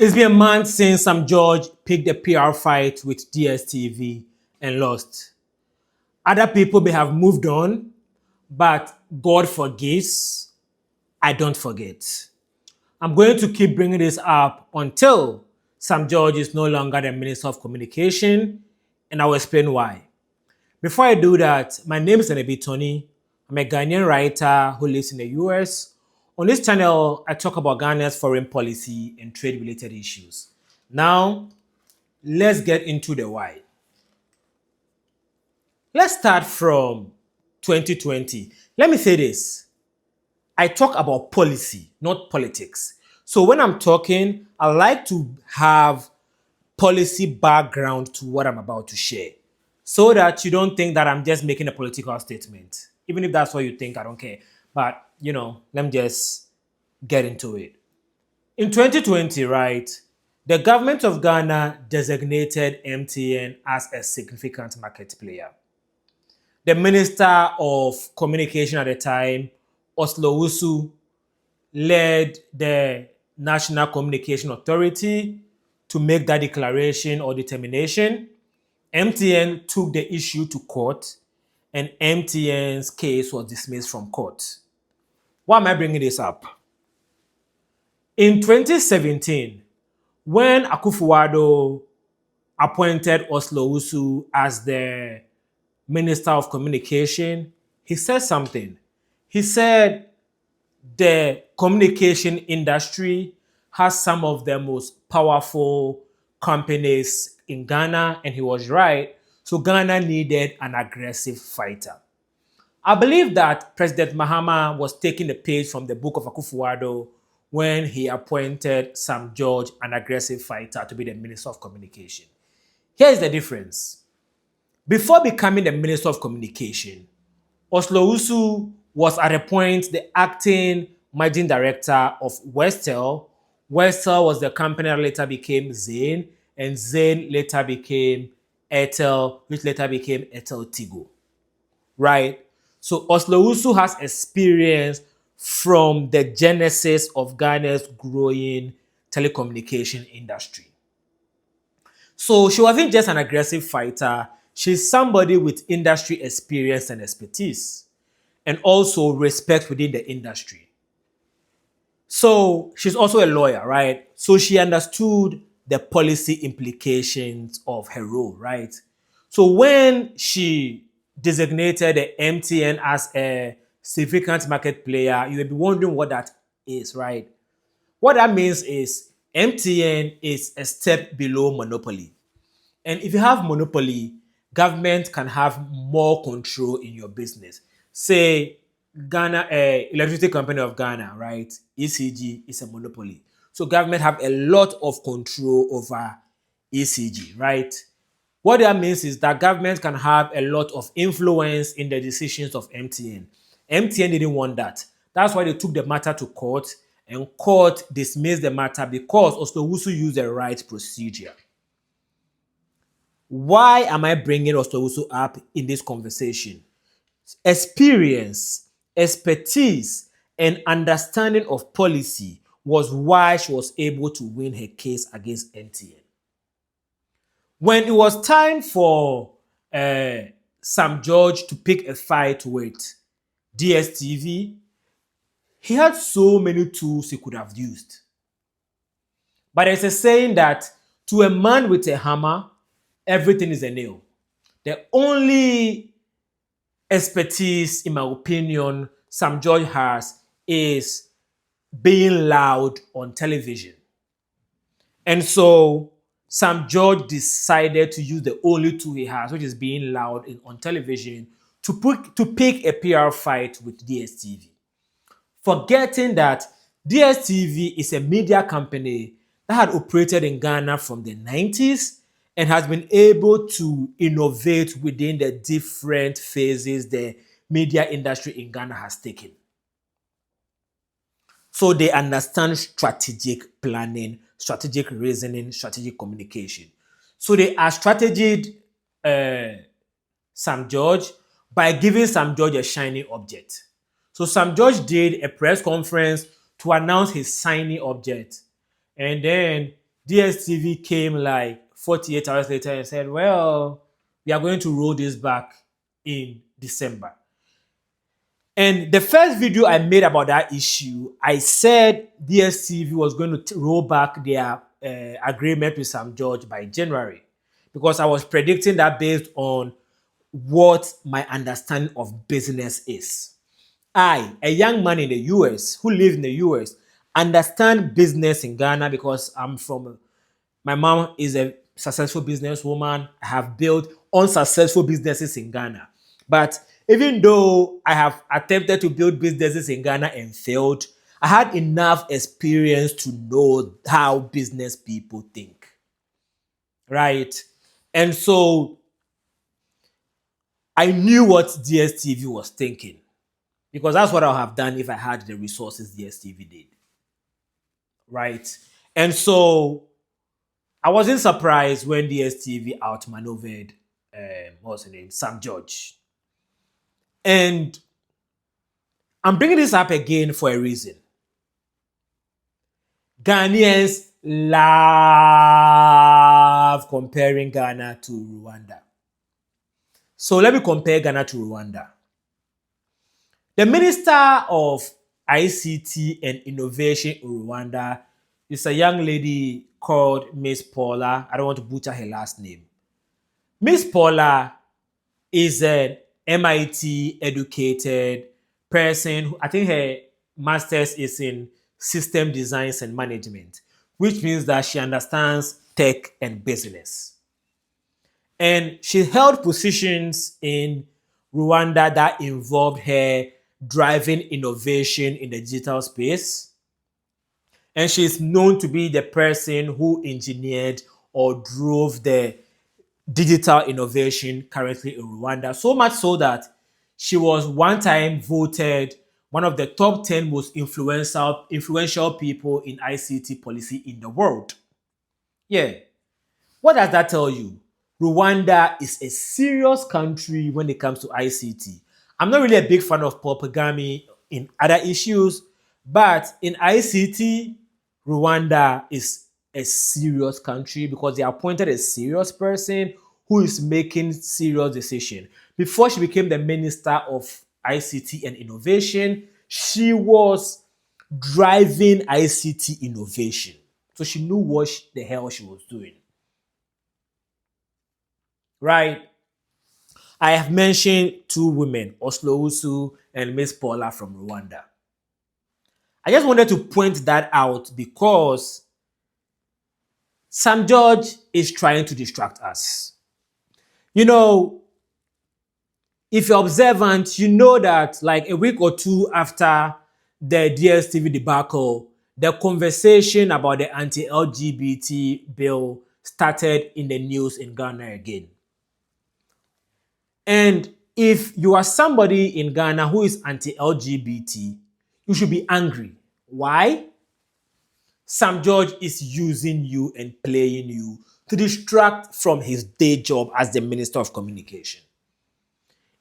It's been a month since Sam George picked a PR fight with DStv and lost. Other people may have moved on, but God forgives. I don't forget. I'm going to keep bringing this up until Sam George is no longer the Minister of Communication, and I'll explain why. Before I do that, my name is Nenebi Tony. I'm a Ghanaian writer who lives in the US. On this channel, I talk about Ghana's foreign policy and trade-related issues. Now, let's get into the why. Let's start from 2020. Let me say this. I talk about policy, not politics. So when I'm talking, I like to have policy background to what I'm about to share, so that you don't think that I'm just making a political statement. Even if that's what you think, I don't care. But, let me just get into it. In 2020, right, the government of Ghana designated MTN as a significant market player. The Minister of Communication at the time, Ursula Owusu, led the National Communication Authority to make that declaration or determination. MTN took the issue to court, and MTN's case was dismissed from court. Why am I bringing this up? In 2017, when Akufo-Addo appointed Ursula Owusu as the Minister of Communication, he said something. He said the communication industry has some of the most powerful companies in Ghana, and he was right. So Ghana needed an aggressive fighter. I believe that President Mahama was taking a page from the book of Akufo-Addo when he appointed Sam George, an aggressive fighter, to be the Minister of Communication. Here's the difference. Before becoming the Minister of Communication, Ursula Owusu was at a point the acting managing director of Westel. Westel was the company that later became Zain, and Zain later became Airtel, which later became Airtel Tigo. Right? So Ursula Owusu has experience from the genesis of Ghana's growing telecommunication industry. So she wasn't just an aggressive fighter, she's somebody with industry experience and expertise, and also respect within the industry. So she's also a lawyer, right? So she understood the policy implications of her role, right? So when she designated the MTN as a significant market player, you may be wondering what that is, right? What that means is MTN is a step below monopoly. And if you have monopoly, government can have more control in your business. Say Ghana, Electricity Company of Ghana, right? ECG is a monopoly. So government have a lot of control over ECG, right? What that means is that government can have a lot of influence in the decisions of MTN. MTN didn't want that. That's why they took the matter to court, and court dismissed the matter because Ursula Owusu used the right procedure. Why am I bringing Ursula Owusu up in this conversation? Experience, expertise, and understanding of policy was why she was able to win her case against MTN. When it was time for Sam George to pick a fight with DStv, he had so many tools he could have used. But there's a saying that to a man with a hammer, everything is a nail. The only expertise, in my opinion, Sam George has is being loud on television. And so Sam George decided to use the only tool he has, which is being loud on television, to pick a PR fight with DStv. Forgetting that DStv is a media company that had operated in Ghana from the 90s and has been able to innovate within the different phases the media industry in Ghana has taken. So they understand strategic planning, strategic reasoning, strategic communication. So they are strategied Sam George by giving Sam George a shiny object. So Sam George did a press conference to announce his shiny object. And then DStv came like 48 hours later and said, well, we are going to roll this back in December. And the first video I made about that issue, I said DStv was going to roll back their agreement with Sam George by January, because I was predicting that based on what my understanding of business is. I, a young man in the US who lives in the US, understand business in Ghana because my mom is a successful businesswoman. I have built unsuccessful businesses in Ghana. But even though I have attempted to build businesses in Ghana and failed, I had enough experience to know how business people think. Right? And so I knew what DStv was thinking, because that's what I would have done if I had the resources DStv did. Right? And so I wasn't surprised when DStv outmaneuvered, what's her name, Sam George. And I'm bringing this up again for a reason. Ghanaians love comparing Ghana to Rwanda. So let me compare Ghana to Rwanda. The Minister of ICT and Innovation in Rwanda is a young lady called Miss Paula. I don't want to butcher her last name. Miss Paula is an MIT educated person. I think her master's is in system designs and management, which means that she understands tech and business. And she held positions in Rwanda that involved her driving innovation in the digital space. And she's known to be the person who engineered or drove the digital innovation currently in Rwanda. So much so that she was one time voted one of the top 10 most influential people in ICT policy in the world. Yeah. What does that tell you? Rwanda is a serious country when it comes to ICT. I'm not really a big fan of Paul Kagame in other issues, but in ICT, Rwanda is a serious country because they appointed a serious person who is making serious decisions. Before she became the Minister of ICT and Innovation, she was driving ICT innovation. So she knew what the hell she was doing. Right? I have mentioned two women, Ursula Owusu and Miss Paula from Rwanda. I just wanted to point that out because Sam George is trying to distract us. You know, if you're observant, you know that like a week or two after the DStv debacle, the conversation about the anti-LGBT bill started in the news in Ghana again. And if you are somebody in Ghana who is anti-LGBT, you should be angry. Why? Sam George is using you and playing you to distract from his day job as the Minister of Communication.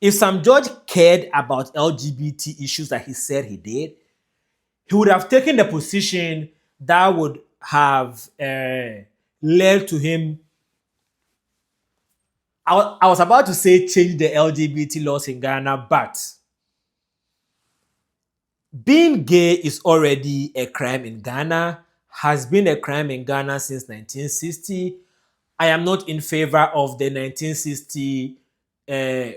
If Sam George cared about LGBT issues that he said he did, he would have taken the position that would have led to him. I was about to say change the LGBT laws in Ghana, but being gay is already a crime in Ghana, has been a crime in Ghana since 1960. I am not in favor of the 1960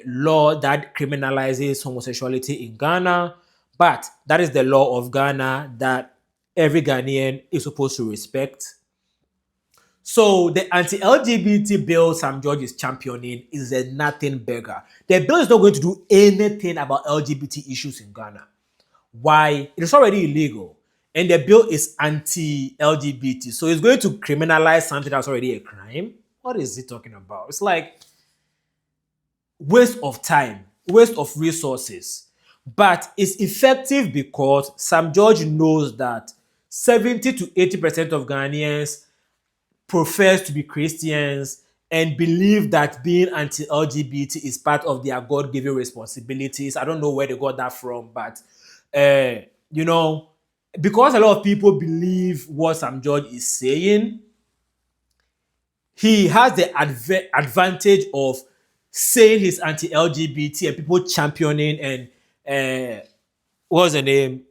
law that criminalizes homosexuality in Ghana, but that is the law of Ghana that every Ghanaian is supposed to respect. So the anti-LGBT bill Sam George is championing is a nothing burger. The bill is not going to do anything about LGBT issues in Ghana. Why? It is already illegal. And the bill is anti-LGBT. So it's going to criminalize something that's already a crime. What is he talking about? It's like waste of time, waste of resources. But it's effective because Sam George knows that 70 to 80% of Ghanaians profess to be Christians and believe that being anti-LGBT is part of their God-given responsibilities. I don't know where they got that from, but you know, because a lot of people believe what Sam George is saying, he has the advantage of saying he's anti-LGBT and people championing and what's the name?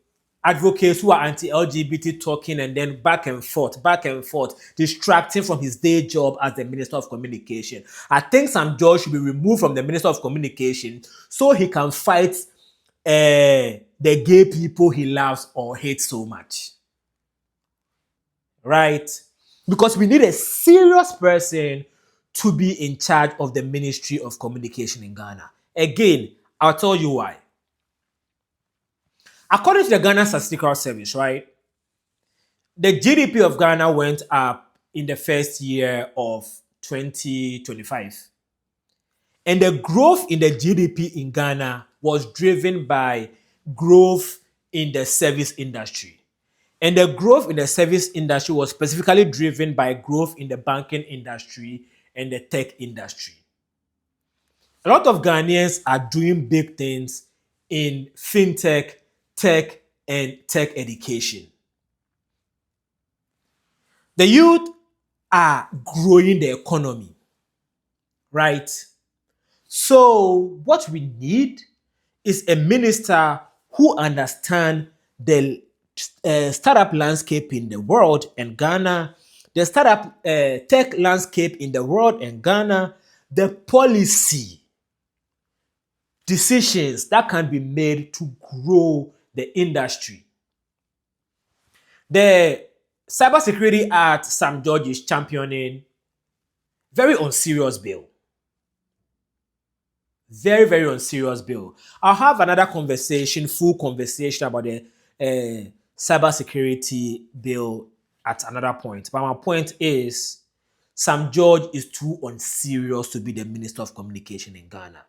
Advocates who are anti-LGBT talking and then back and forth, distracting from his day job as the Minister of Communication. I think Sam George should be removed from the Minister of Communication so he can fight the gay people he loves or hates so much. Right? Because we need a serious person to be in charge of the Ministry of Communication in Ghana. Again, I'll tell you why. According to the Ghana Statistical Service, right, the GDP of Ghana went up in the first year of 2025. And the growth in the GDP in Ghana was driven by growth in the service industry. And the growth in the service industry was specifically driven by growth in the banking industry and the tech industry. A lot of Ghanaians are doing big things in fintech, tech, and tech education. The youth are growing the economy, right? So what we need is a minister who understands the startup landscape in the world and Ghana, the startup tech landscape in the world and Ghana, the policy decisions that can be made to grow the industry. The Cybersecurity Act Sam George is championing, very unserious bill. Very, very unserious bill. I'll have another conversation, full conversation about the cybersecurity bill at another point. But my point is, Sam George is too unserious to be the Minister of Communication in Ghana.